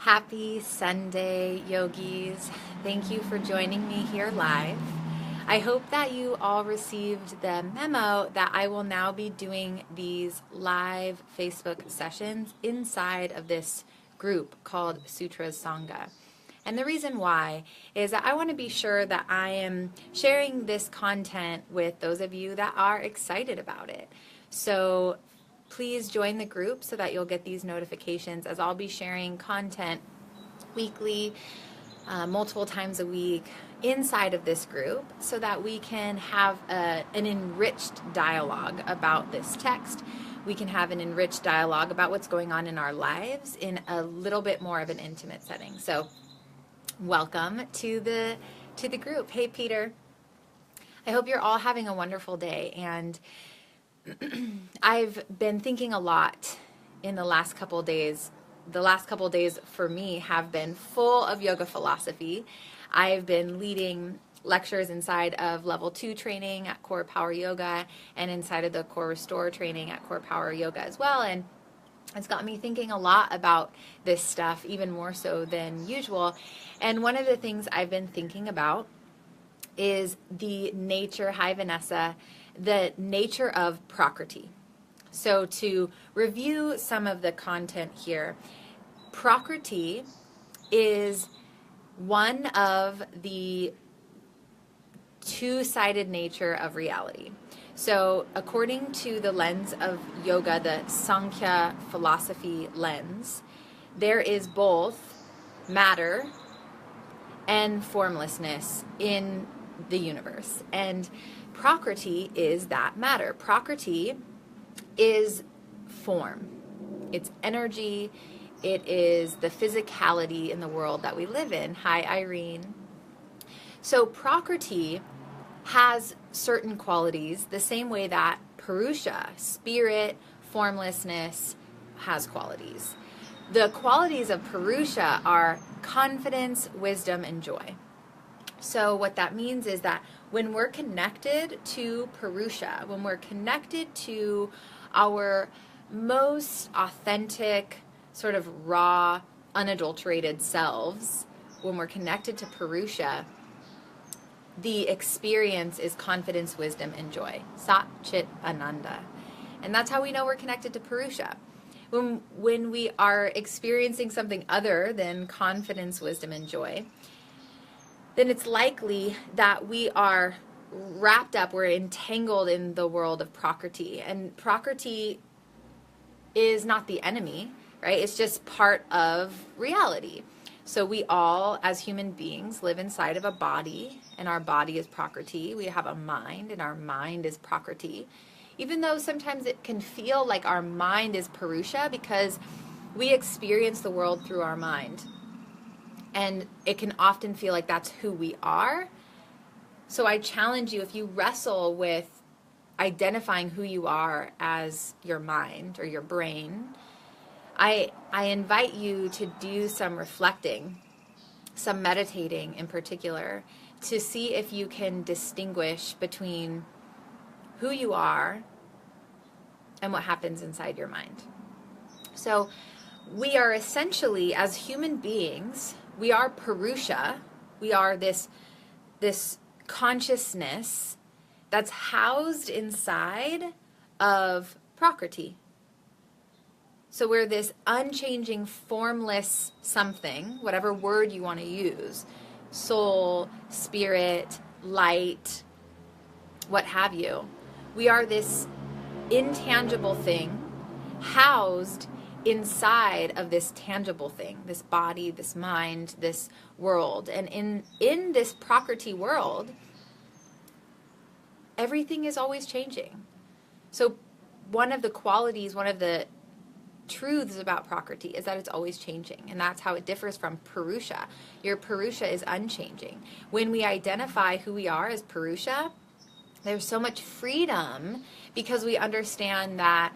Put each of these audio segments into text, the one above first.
Happy Sunday, yogis. Thank you for joining me here live. I hope that you all received the memo that I will now be doing these live Facebook sessions inside of this group called Sutras Sangha. And the reason why is that I want to be sure that I am sharing this content with those of you that are excited about it. So please join the group so that you'll get these notifications, as I'll be sharing content weekly, multiple times a week inside of this group, so that we can have an enriched dialogue about this text. We can have an enriched dialogue about what's going on in our lives in a little bit more of an intimate setting. So welcome to the group. Hey, Peter. I hope you're all having a wonderful day. And I've been thinking a lot in the last couple of days. The last couple of days for me have been full of yoga philosophy. I've been leading lectures inside of level 2 training at Core Power Yoga and inside of the Core Restore training at Core Power Yoga as well. And it's got me thinking a lot about this stuff, even more so than usual. And one of the things I've been thinking about is the nature, hi Vanessa, the nature of Prakriti. So to review some of the content here, Prakriti is one of the two-sided nature of reality. So according to the lens of yoga, the Samkya Philosophy lens, there is both matter and formlessness in the universe. And Prakriti is that matter. Prakriti is form. It's energy. It is the physicality in the world that we live in. Hi, Irene. So Prakriti has certain qualities the same way that Purusha, spirit, formlessness, has qualities. The qualities of Purusha are confidence, wisdom, and joy. So what that means is that when we're connected to Purusha, when we're connected to our most authentic, sort of raw, unadulterated selves, when we're connected to Purusha, the experience is confidence, wisdom, and joy. Sat, Chit, Ananda. And that's how we know we're connected to Purusha. When we are experiencing something other than confidence, wisdom, and joy, then it's likely that we are wrapped up, we're entangled in the world of Prakriti. And Prakriti is not the enemy, right? It's just part of reality. So we all, as human beings, live inside of a body, and our body is Prakriti. We have a mind, and our mind is Prakriti. Even though sometimes it can feel like our mind is Purusha, because we experience the world through our mind. And it can often feel like that's who we are. So I challenge you, if you wrestle with identifying who you are as your mind or your brain, I invite you to do some reflecting, some meditating in particular, to see if you can distinguish between who you are and what happens inside your mind. So we are essentially, as human beings, we are Purusha. We are this consciousness that's housed inside of Prakriti. So we're this unchanging, formless something, whatever word you want to use, soul, spirit, light, what have you. We are this intangible thing housed inside of this tangible thing, this body, this mind, this world. And in this Prakriti world, everything is always changing. So one of the qualities, one of the truths about Prakriti is that it's always changing, and that's how it differs from Purusha. Your Purusha is unchanging. When we identify who we are as Purusha, there's so much freedom, because we understand that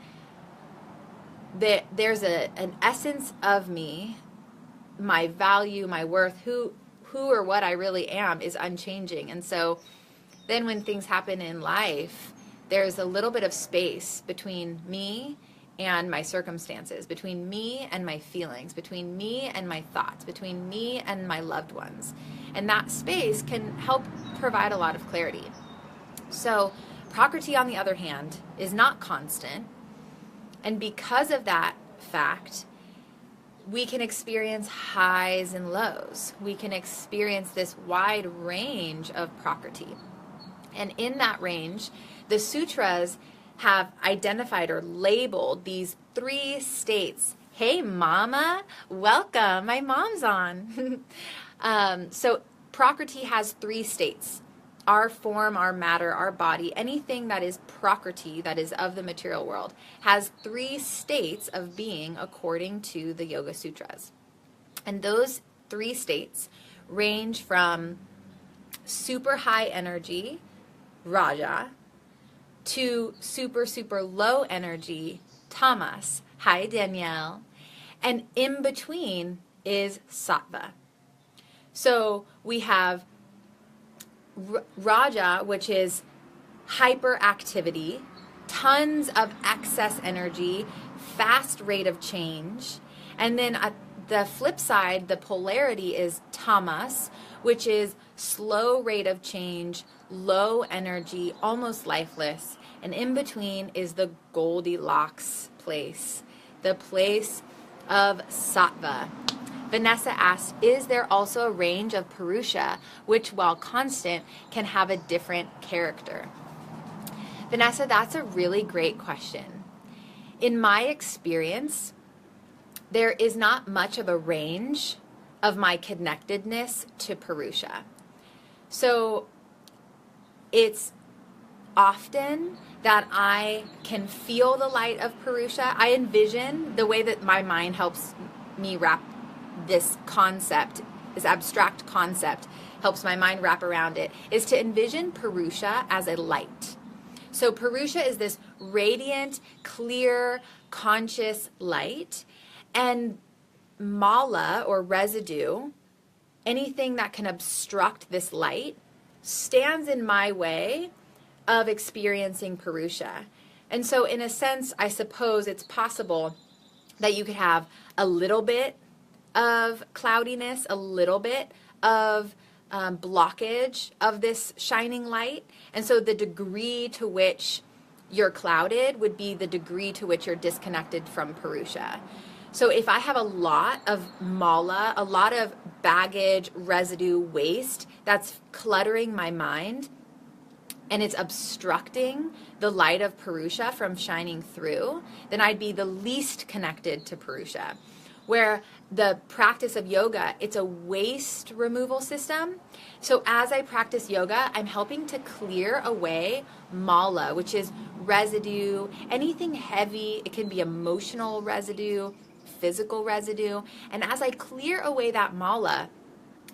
there's an essence of me, my value, my worth, who or what I really am is unchanging. And so then when things happen in life, there's a little bit of space between me and my circumstances, between me and my feelings, between me and my thoughts, between me and my loved ones. And that space can help provide a lot of clarity. So Prakriti, on the other hand, is not constant. And because of that fact, we can experience highs and lows. We can experience this wide range of Prakriti. And in that range, the sutras have identified or labeled these 3 states. Hey, mama, welcome. My mom's on. So Prakriti has 3 states. Our form, our matter, our body, anything that is Prakriti, that is of the material world, has 3 states of being according to the Yoga Sutras. And those 3 states range from super high energy, Raja, to super, super low energy, Tamas. Hi, Danielle. And in between is Sattva. So we have Raja, which is hyperactivity, tons of excess energy, fast rate of change. And then at the flip side, the polarity is Tamas, which is slow rate of change, low energy, almost lifeless. And in between is the Goldilocks place, the place of Sattva. Vanessa asked, is there also a range of Purusha, which while constant can have a different character? Vanessa, that's a really great question. In my experience, there is not much of a range of my connectedness to Purusha. So it's often that I can feel the light of Purusha. I envision the way that my mind helps me wrap this concept, this abstract concept, helps my mind wrap around it, is to envision Purusha as a light. So Purusha is this radiant, clear, conscious light, and mala or residue, anything that can obstruct this light, stands in my way of experiencing Purusha. And so in a sense, I suppose it's possible that you could have a little bit of cloudiness, a little bit of blockage of this shining light. And so the degree to which you're clouded would be the degree to which you're disconnected from Purusha. So if I have a lot of mala, a lot of baggage, residue, waste that's cluttering my mind, and it's obstructing the light of Purusha from shining through, then I'd be the least connected to Purusha. Where the practice of yoga, it's a waste removal system. So as I practice yoga, I'm helping to clear away mala, which is residue, anything heavy. It can be emotional residue, physical residue. And as I clear away that mala,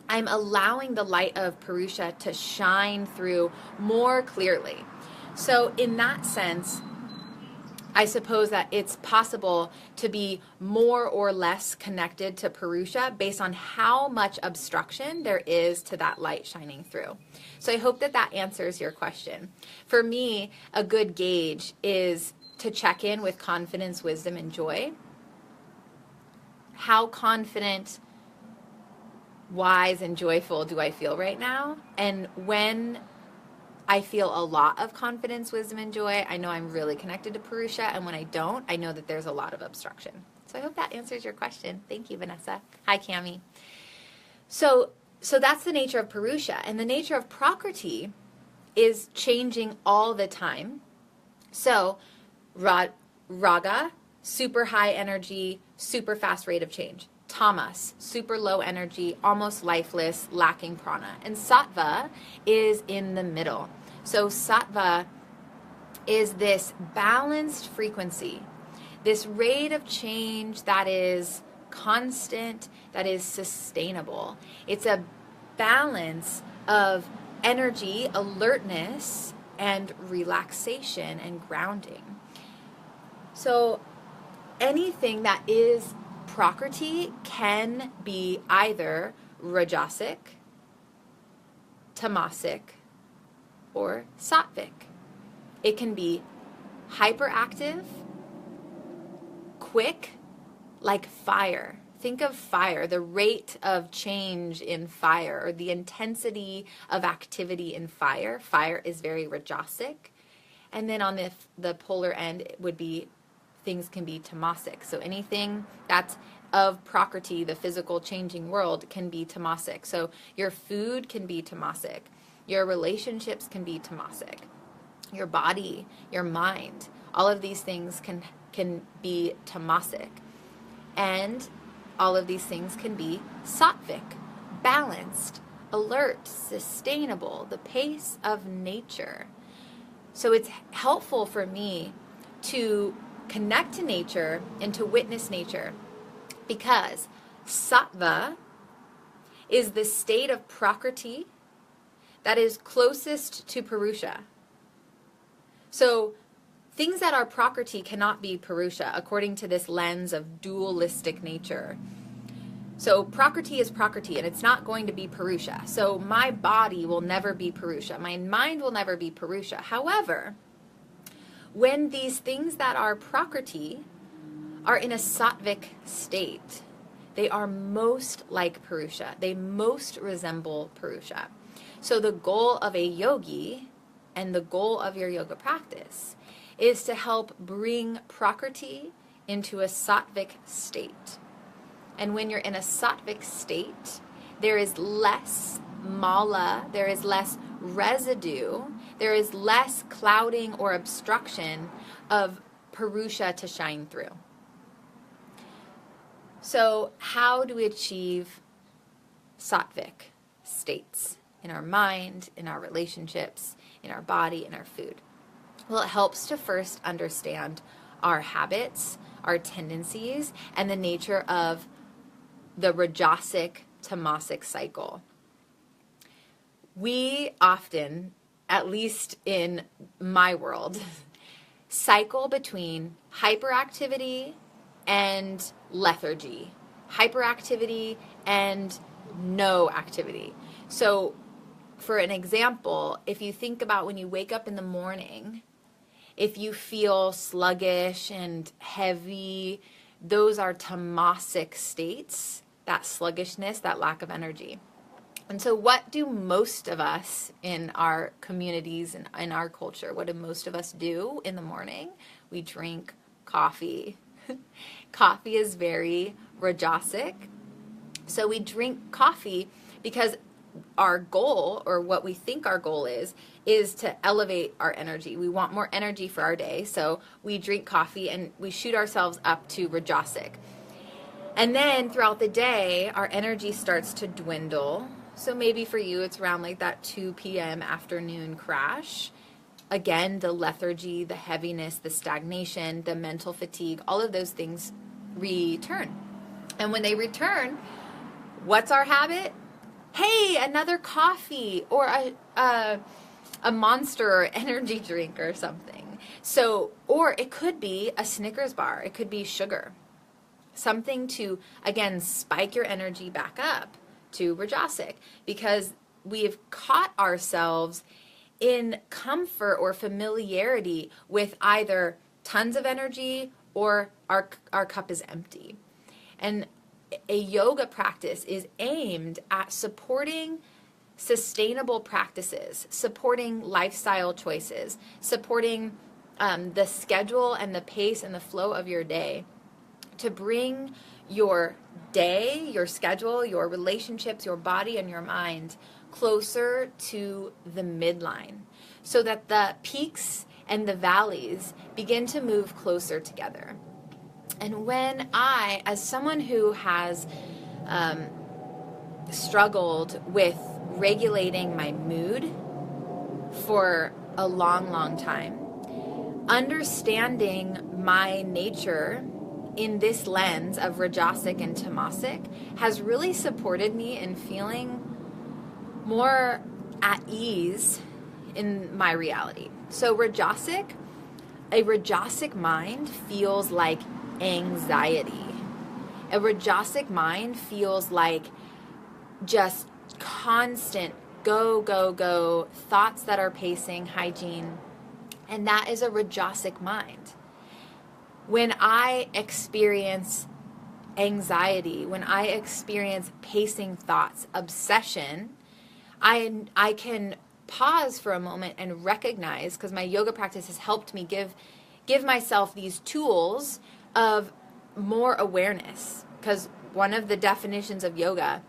I'm allowing the light of Purusha to shine through more clearly. So in that sense, I suppose that it's possible to be more or less connected to Purusha based on how much obstruction there is to that light shining through. So I hope that that answers your question. For me, a good gauge is to check in with confidence, wisdom, and joy. How confident, wise, and joyful do I feel right now? And when I feel a lot of confidence, wisdom, and joy, I know I'm really connected to Purusha, and when I don't, I know that there's a lot of obstruction. So I hope that answers your question. Thank you, Vanessa. Hi, Cami. So that's the nature of Purusha, and the nature of Prakriti is changing all the time. So Raga, super high energy, super fast rate of change. Tamas, super low energy, almost lifeless, lacking prana. And Sattva is in the middle. So Sattva is this balanced frequency, this rate of change that is constant, that is sustainable. It's a balance of energy, alertness, and relaxation and grounding. So anything that is Prakriti can be either Rajasic, Tamasic, or Sattvic. It can be hyperactive quick like fire. Think of fire, the rate of change in fire, or the intensity of activity in fire. Fire is very rajasic. And then on the polar end, it would be, things can be tamasic. So anything that's of Prakriti, the physical changing world, can be tamasic. So your food can be tamasic. Your relationships can be tamasic. Your body, your mind, all of these things can be tamasic. And all of these things can be sattvic, balanced, alert, sustainable, the pace of nature. So it's helpful for me to connect to nature and to witness nature, because sattva is the state of Prakriti that is closest to Purusha. So things that are Prakriti cannot be Purusha, according to this lens of dualistic nature. So Prakriti is Prakriti, and it's not going to be Purusha. So my body will never be Purusha. My mind will never be Purusha. However, when these things that are Prakriti are in a sattvic state, they are most like Purusha. They most resemble Purusha. So the goal of a yogi and the goal of your yoga practice is to help bring Prakriti into a sattvic state. And when you're in a sattvic state, there is less mala, there is less residue, there is less clouding or obstruction of Purusha to shine through. So how do we achieve sattvic states in our mind, in our relationships, in our body, in our food? Well, it helps to first understand our habits, our tendencies, and the nature of the rajasic tamasic cycle. We often, at least in my world, cycle between hyperactivity and lethargy, hyperactivity and no activity. So for an example, if you think about when you wake up in the morning, if you feel sluggish and heavy, those are tamasic states, that sluggishness, that lack of energy. And so what do most of us in our communities and in our culture, what do most of us do in the morning? We drink coffee. Coffee is very rajasic. So we drink coffee because our goal, or what we think our goal is to elevate our energy. We want more energy for our day, so we drink coffee and we shoot ourselves up to rajasic. And then throughout the day, our energy starts to dwindle. So maybe for you, it's around like that 2 p.m. afternoon crash. Again, the lethargy, the heaviness, the stagnation, the mental fatigue, all of those things return. And when they return, what's our habit? Hey, another coffee or a Monster or energy drink or something. So, or it could be a Snickers bar. It could be sugar. Something to, again, spike your energy back up to rajasic, because we've caught ourselves in comfort or familiarity with either tons of energy or our cup is empty. And a yoga practice is aimed at supporting sustainable practices, supporting lifestyle choices, supporting the schedule and the pace and the flow of your day, to bring your day, your schedule, your relationships, your body, and your mind closer to the midline, so that the peaks and the valleys begin to move closer together. And when I, as someone who has struggled with regulating my mood for a long, long time, understanding my nature in this lens of rajasic and tamasic has really supported me in feeling more at ease in my reality. So a rajasic mind feels like anxiety. A rajasic mind feels like just constant go, go, go, thoughts that are pacing, hygiene, and that is a rajasic mind. When I experience anxiety, when I experience pacing thoughts, obsession, I can pause for a moment and recognize, because my yoga practice has helped me give myself these tools of more awareness. Because one of the definitions of yoga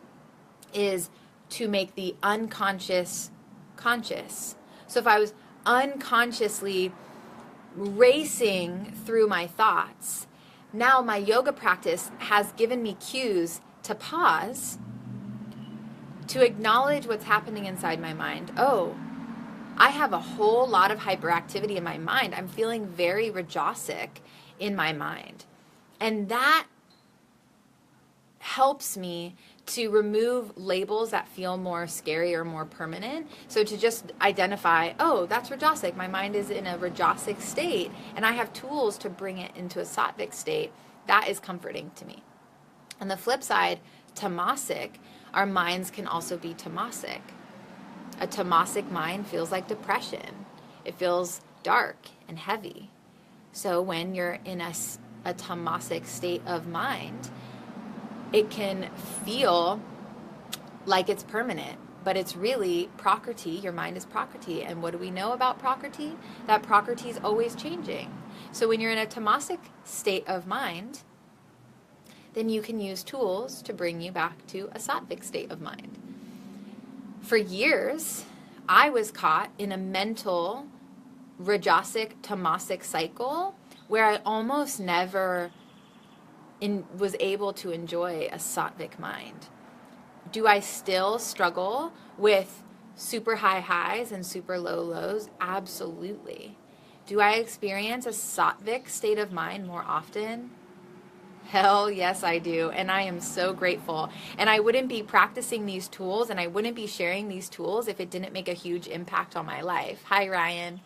is to make the unconscious conscious. So if I was unconsciously racing through my thoughts, now my yoga practice has given me cues to pause, to acknowledge what's happening inside my mind. Oh, I have a whole lot of hyperactivity in my mind. I'm feeling very rajasic in my mind. And that helps me to remove labels that feel more scary or more permanent. So to just identify, oh, that's rajasic. My mind is in a rajasic state, and I have tools to bring it into a sattvic state. That is comforting to me. On the flip side, tamasic, our minds can also be tamasic. A tamasic mind feels like depression. It feels dark and heavy. So when you're in a tamasic state of mind, it can feel like it's permanent, but it's really Prakriti. Your mind is Prakriti. And what do we know about Prakriti? That Prakriti is always changing. So when you're in a tamasic state of mind, then you can use tools to bring you back to a sattvic state of mind. For years, I was caught in a mental rajasic tamasic cycle where I almost never was able to enjoy a sattvic mind. Do I still struggle with super high highs and super low lows? Absolutely. Do I experience a sattvic state of mind more often? Hell yes, I do. And I am so grateful. And I wouldn't be practicing these tools and I wouldn't be sharing these tools if it didn't make a huge impact on my life. Hi, Ryan.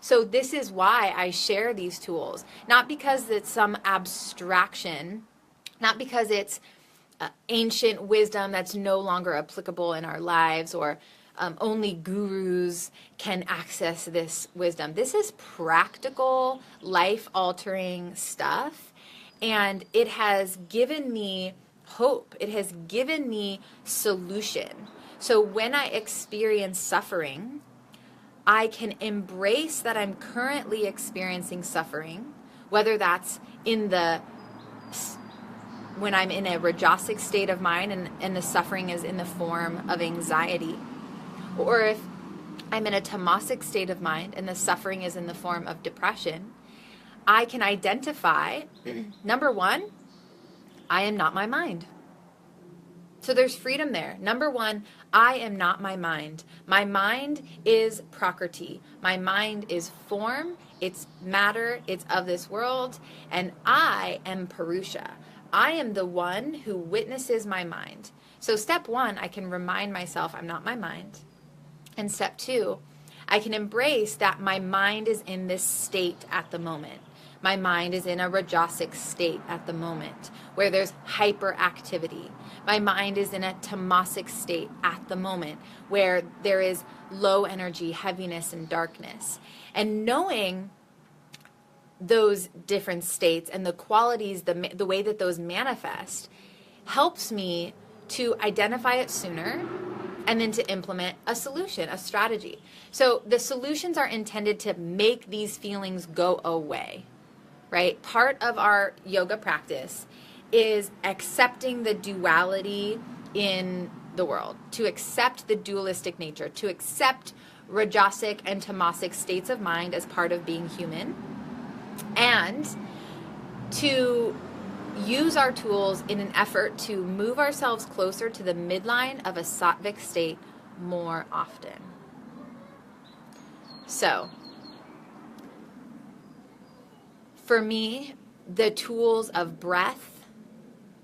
So this is why I share these tools. Not because it's some abstraction, not because it's ancient wisdom that's no longer applicable in our lives, or only gurus can access this wisdom. This is practical, life-altering stuff, and it has given me hope. It has given me solution. So when I experience suffering, I can embrace that I'm currently experiencing suffering, whether that's when I'm in a rajasic state of mind and the suffering is in the form of anxiety, or if I'm in a tamasic state of mind and the suffering is in the form of depression, I can identify, number one, I am not my mind. So there's freedom there. Number one, I am not my mind. My mind is Prakriti. My mind is form, it's matter, it's of this world, and I am Purusha. I am the one who witnesses my mind. So step one, I can remind myself I'm not my mind. And step two, I can embrace that my mind is in this state at the moment. My mind is in a rajasic state at the moment where there's hyperactivity. My mind is in a tamasic state at the moment where there is low energy, heaviness, and darkness. And knowing those different states and the qualities, the way that those manifest, helps me to identify it sooner and then to implement a solution, a strategy. So the solutions are intended to make these feelings go away. Right? Part of our yoga practice is accepting the duality in the world, to accept the dualistic nature, to accept rajasic and tamasic states of mind as part of being human, and to use our tools in an effort to move ourselves closer to the midline of a sattvic state more often. So, for me, the tools of breath,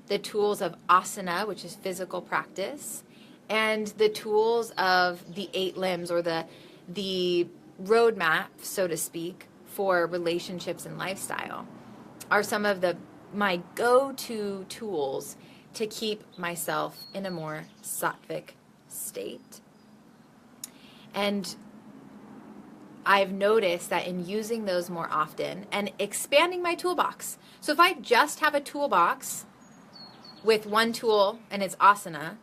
the tools of asana, which is physical practice, and the tools of the 8 limbs, or the roadmap, so to speak, for relationships and lifestyle, are some of my go-to tools to keep myself in a more sattvic state. And I've noticed that in using those more often and expanding my toolbox. So if I just have a toolbox with one tool and it's asana,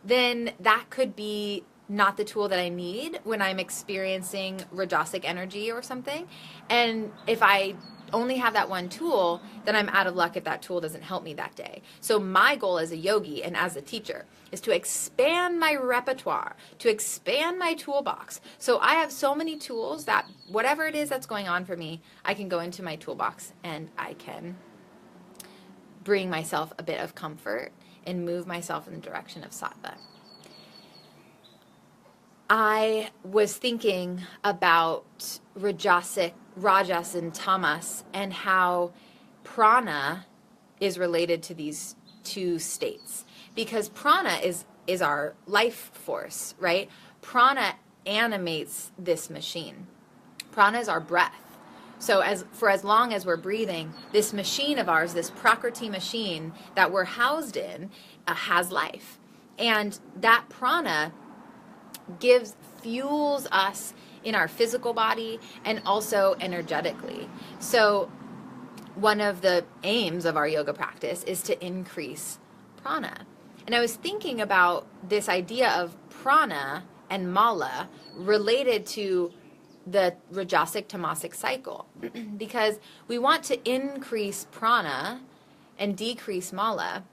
then that could be not the tool that I need when I'm experiencing rajasic energy or something. And if I only have that one tool, then I'm out of luck if that tool doesn't help me that day. So my goal as a yogi and as a teacher is to expand my repertoire, to expand my toolbox. So I have so many tools that whatever it is that's going on for me, I can go into my toolbox and I can bring myself a bit of comfort and move myself in the direction of sattva. I was thinking about rajas and tamas and how prana is related to these two states. Because prana is our life force, right? Prana animates this machine. Prana is our breath. So as long as we're breathing, this machine of ours, this Prakriti machine that we're housed in, has life. And that prana fuels us in our physical body and also energetically. So one of the aims of our yoga practice is to increase prana. And I was thinking about this idea of prana and mala related to the rajasic tamasic cycle, because we want to increase prana and decrease mala.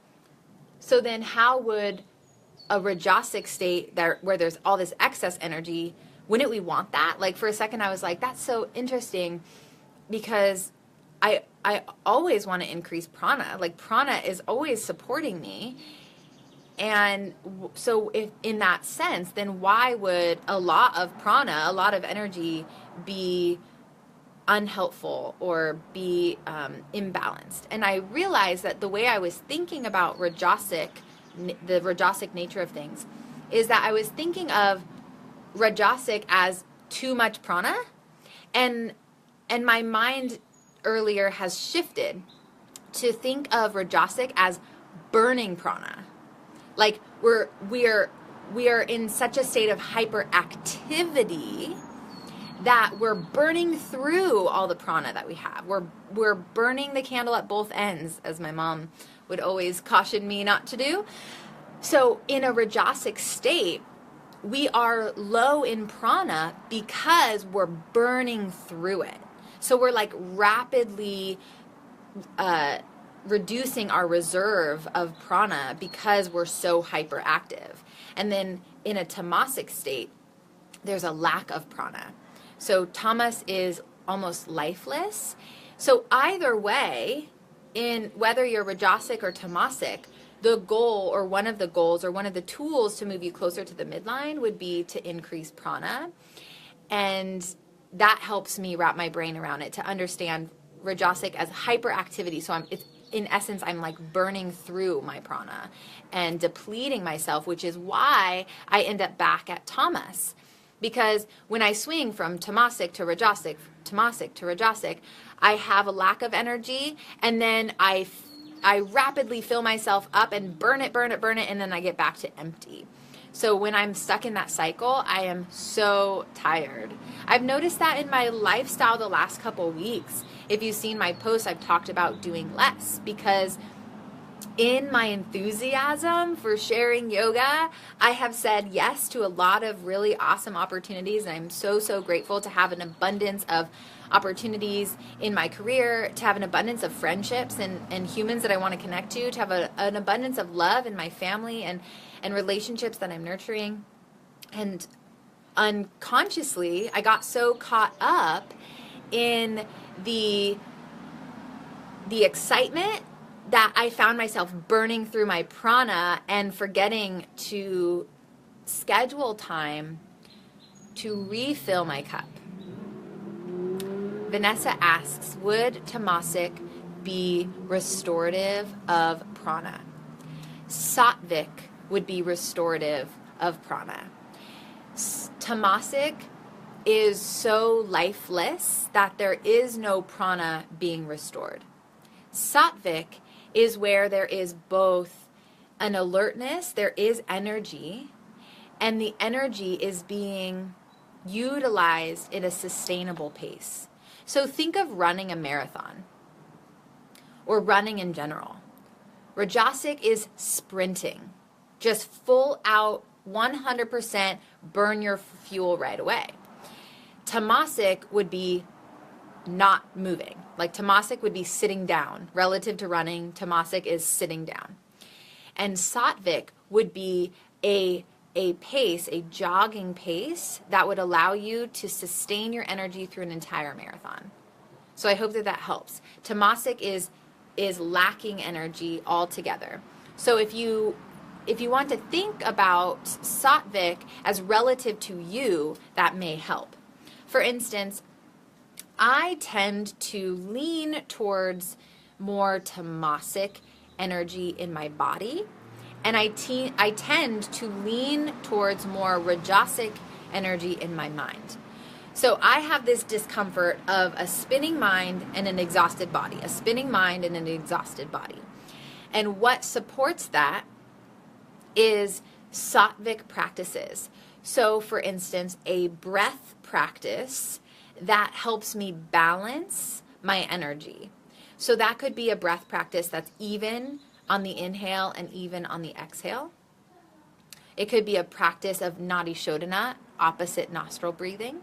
So then how would a rajasic state where there's all this excess energy, wouldn't we want that? Like for a second I was like, that's so interesting, because I always want to increase prana. Like prana is always supporting me. And so if in that sense, then why would a lot of prana, a lot of energy be unhelpful or be imbalanced? And I realized that the way I was thinking about the rajasic nature of things is that I was thinking of rajasic as too much prana, and my mind earlier has shifted to think of rajasic as burning prana. Like we are in such a state of hyperactivity that we're burning through all the prana that we have. We're burning the candle at both ends, as my mom would always caution me not to do. So in a rajasic state, we are low in prana because we're burning through it. So we're like rapidly reducing our reserve of prana because we're so hyperactive. And then in a tamasic state, there's a lack of prana. So tamas is almost lifeless. So either way, in whether you're rajasic or tamasic, the goal or one of the goals or one of the tools to move you closer to the midline would be to increase prana. And that helps me wrap my brain around it to understand rajasic as hyperactivity. So in essence, I'm like burning through my prana and depleting myself, which is why I end up back at tamas. Because when I swing from tamasic to rajasic, I have a lack of energy, and then I rapidly fill myself up and burn it, and then I get back to empty. So when I'm stuck in that cycle, I am so tired. I've noticed that in my lifestyle the last couple weeks. If you've seen my posts, I've talked about doing less, because in my enthusiasm for sharing yoga, I have said yes to a lot of really awesome opportunities, and I'm so grateful to have an abundance of opportunities in my career, to have an abundance of friendships and humans that I want to connect to have an abundance of love in my family and relationships that I'm nurturing. And unconsciously, I got so caught up in the excitement that I found myself burning through my prana and forgetting to schedule time to refill my cup. Vanessa asks, would tamasic be restorative of prana? Sattvic would be restorative of prana. Tamasic is so lifeless that there is no prana being restored. Sattvic is where there is both an alertness, there is energy, and the energy is being utilized at a sustainable pace. So think of running a marathon or running in general. Rajasic is sprinting, just full out, 100% burn your fuel right away. Tamasic would be not moving. Like tamasic would be sitting down. Relative to running, tamasic is sitting down. And sattvic would be a pace, a jogging pace that would allow you to sustain your energy through an entire marathon. So I hope that helps. Tamasic is lacking energy altogether. So if you want to think about sattvic as relative to you, that may help. For instance, I tend to lean towards more tamasic energy in my body, and I tend to lean towards more rajasic energy in my mind. So I have this discomfort of a spinning mind and an exhausted body, a spinning mind and an exhausted body. And what supports that is sattvic practices. So for instance, a breath practice that helps me balance my energy. So that could be a breath practice that's even on the inhale and even on the exhale. It could be a practice of nadi shodhana, opposite nostril breathing.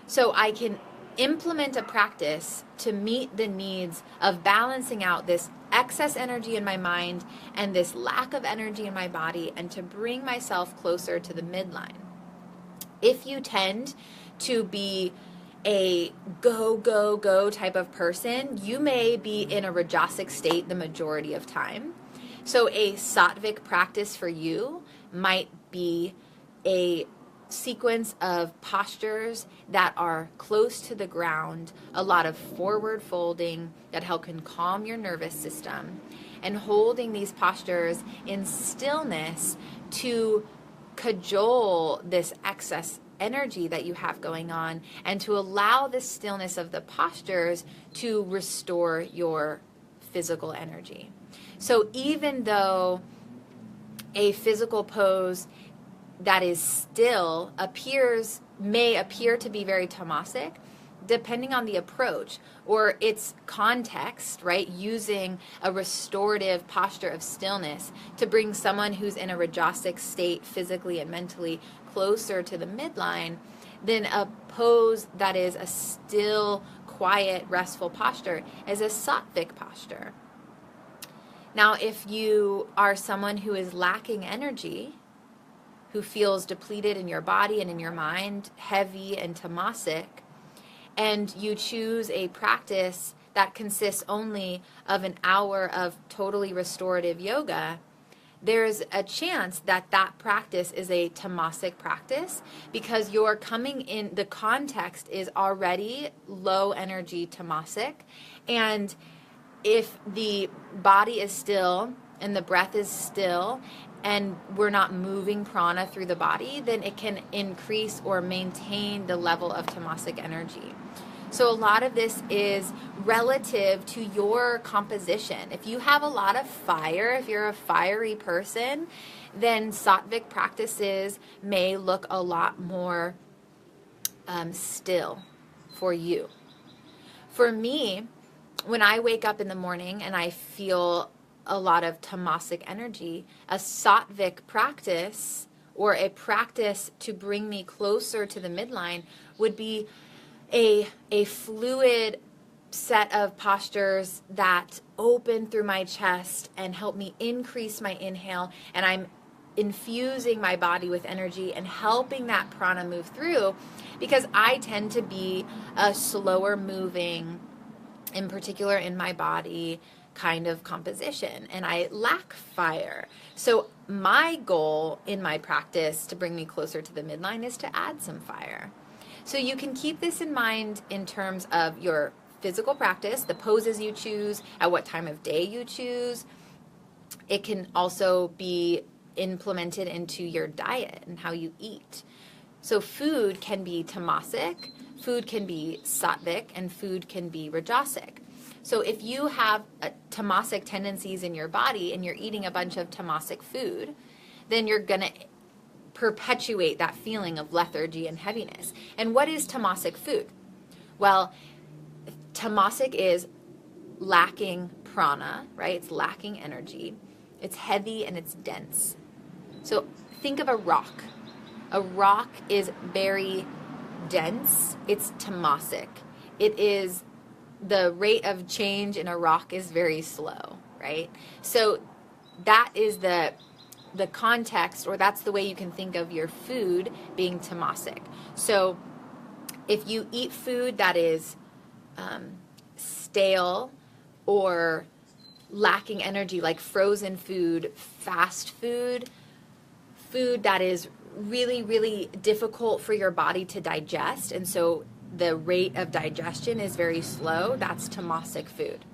So I can implement a practice to meet the needs of balancing out this excess energy in my mind and this lack of energy in my body, and to bring myself closer to the midline. If you tend to be a go, go, go type of person, you may be in a rajasic state the majority of time. So a sattvic practice for you might be a sequence of postures that are close to the ground, a lot of forward folding that can calm your nervous system, and holding these postures in stillness to cajole this excess energy that you have going on, and to allow the stillness of the postures to restore your physical energy. So even though a physical pose that is still may appear to be very tamasic, depending on the approach or its context, right? Using a restorative posture of stillness to bring someone who's in a rajasic state physically and mentally closer to the midline, then a pose that is a still, quiet, restful posture is a sattvic posture. Now, if you are someone who is lacking energy, who feels depleted in your body and in your mind, heavy and tamasic, and you choose a practice that consists only of an hour of totally restorative yoga, there's a chance that practice is a tamasic practice, because you're coming in, the context is already low energy tamasic, and if the body is still and the breath is still and we're not moving prana through the body, then it can increase or maintain the level of tamasic energy. So a lot of this is relative to your composition. If you have a lot of fire, if you're a fiery person, then sattvic practices may look a lot more still for you. For me, when I wake up in the morning and I feel a lot of tamasic energy, a sattvic practice or a practice to bring me closer to the midline would be a fluid set of postures that open through my chest and help me increase my inhale, and I'm infusing my body with energy and helping that prana move through, because I tend to be a slower moving, in particular in my body, kind of composition, and I lack fire. So my goal in my practice to bring me closer to the midline is to add some fire. So you can keep this in mind in terms of your physical practice, the poses you choose, at what time of day you choose. It can also be implemented into your diet and how you eat. So food can be tamasic, food can be sattvic, and food can be rajasic. So if you have tamasic tendencies in your body and you're eating a bunch of tamasic food, then you're going to perpetuate that feeling of lethargy and heaviness. And what is tamasic food? Well, tamasic is lacking prana, right? It's lacking energy. It's heavy and it's dense. So think of a rock. A rock is very dense. It's tamasic. It is, the rate of change in a rock is very slow, right? So that is the context, or that's the way you can think of your food being tamasic. So if you eat food that is stale or lacking energy, like frozen food, fast food, food that is really, really difficult for your body to digest, and so the rate of digestion is very slow, that's tamasic food.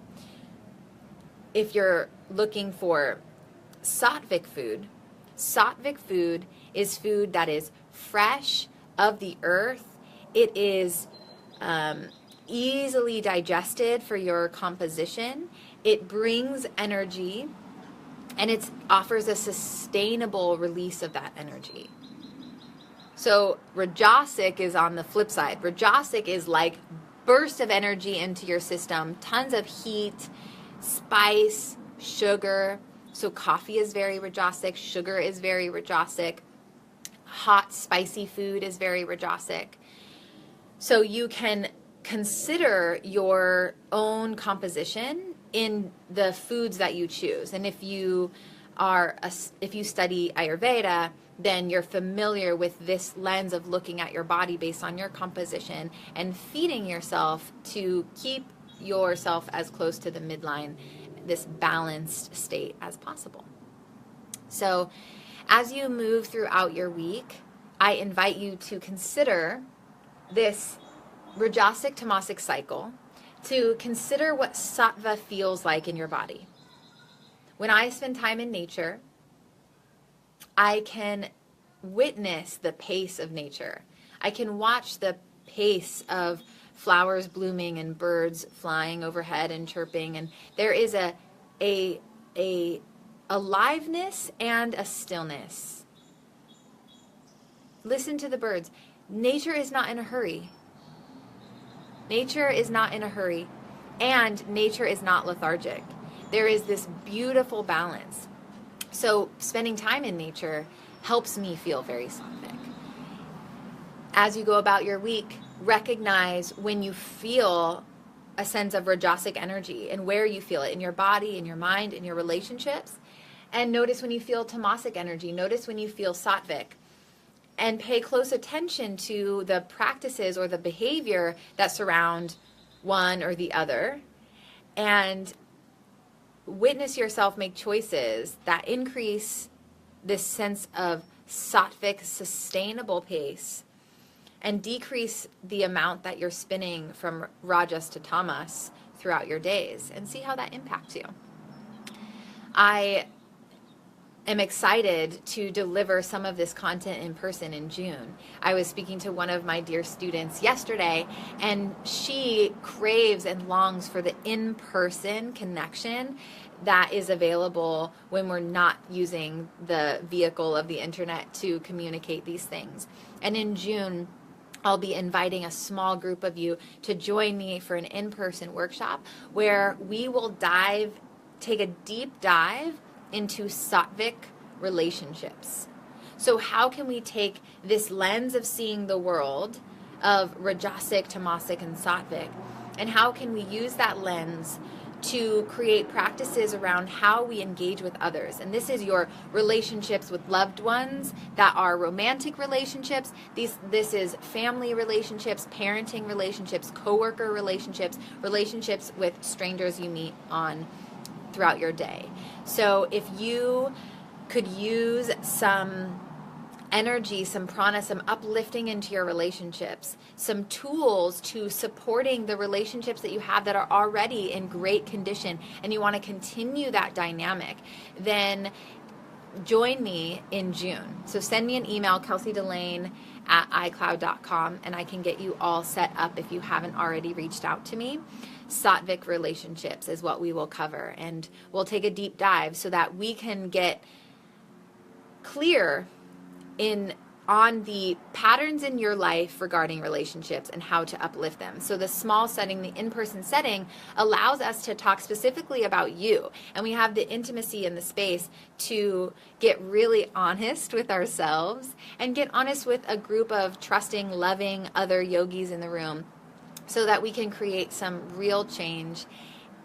If you're looking for sattvic food is food that is fresh, of the earth. It is easily digested for your composition. It brings energy, and it offers a sustainable release of that energy. So rajasic is on the flip side. Rajasic is like burst of energy into your system, tons of heat, spice, sugar. So coffee is very rajasic, sugar is very rajasic, hot, spicy food is very rajasic. So you can consider your own composition in the foods that you choose. And if you study Ayurveda, then you're familiar with this lens of looking at your body based on your composition and feeding yourself to keep yourself as close to the midline, this balanced state as possible. So as you move throughout your week, I invite you to consider this rajasic tamasic cycle, to consider what sattva feels like in your body. When I spend time in nature, I can witness the pace of nature. I can watch the pace of flowers blooming and birds flying overhead and chirping, and there is a aliveness and a stillness. Listen to the birds. Nature is not in a hurry. Nature is not in a hurry, and nature is not lethargic. There is this beautiful balance. So spending time in nature helps me feel very sattvic. As you go about your week, recognize when you feel a sense of rajasic energy and where you feel it in your body, in your mind, in your relationships. And notice when you feel tamasic energy. Notice when you feel sattvic. And pay close attention to the practices or the behavior that surround one or the other. And witness yourself make choices that increase this sense of sattvic, sustainable pace, and decrease the amount that you're spinning from rajas to tamas throughout your days, and see how that impacts you. I am excited to deliver some of this content in person in June. I was speaking to one of my dear students yesterday, and she craves and longs for the in-person connection that is available when we're not using the vehicle of the internet to communicate these things. And in June, I'll be inviting a small group of you to join me for an in-person workshop where we will take a deep dive into sattvic relationships. So how can we take this lens of seeing the world of rajasic, tamasic, and sattvic, and how can we use that lens to create practices around how we engage with others? And this is your relationships with loved ones that are romantic relationships. This is family relationships, parenting relationships, coworker relationships, relationships with strangers you meet on throughout your day. So if you could use some energy, some prana, some uplifting into your relationships, some tools to supporting the relationships that you have that are already in great condition, and you want to continue that dynamic, then join me in June. So send me an email, kelseydelane@icloud.com, and I can get you all set up if you haven't already reached out to me. Sattvic relationships is what we will cover, and we'll take a deep dive so that we can get clear in on the patterns in your life regarding relationships and how to uplift them. So the small setting, the in-person setting, allows us to talk specifically about you, and we have the intimacy and the space to get really honest with ourselves and get honest with a group of trusting, loving other yogis in the room, so that we can create some real change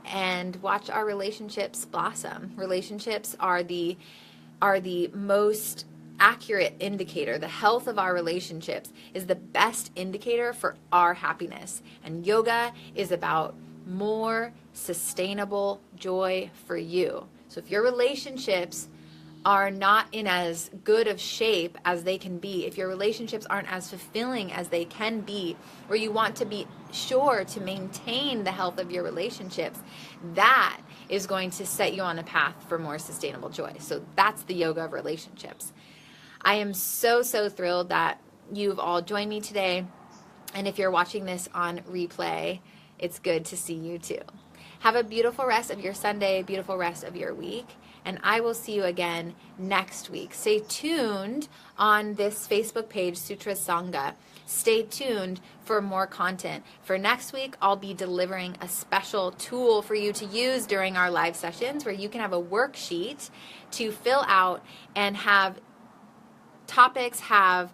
and watch our relationships blossom. Relationships are the most accurate indicator. The health of our relationships is the best indicator for our happiness. And yoga is about more sustainable joy for you. So if your relationships are not in as good of shape as they can be, if your relationships aren't as fulfilling as they can be, or you want to be sure to maintain the health of your relationships, that is going to set you on a path for more sustainable joy. So that's the yoga of relationships. I am so thrilled that you've all joined me today. And if you're watching this on replay, it's good to see you too. Have a beautiful rest of your Sunday, beautiful rest of your week. And I will see you again next week. Stay tuned on this Facebook page, Sutra Sangha. Stay tuned for more content. For next week, I'll be delivering a special tool for you to use during our live sessions, where you can have a worksheet to fill out and have topics, have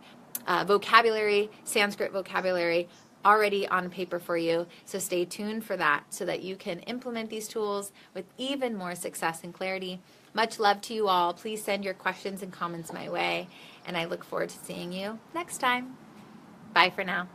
vocabulary, Sanskrit vocabulary already on paper for you. So stay tuned for that so that you can implement these tools with even more success and clarity. Much love to you all. Please send your questions and comments my way, and I look forward to seeing you next time. Bye for now.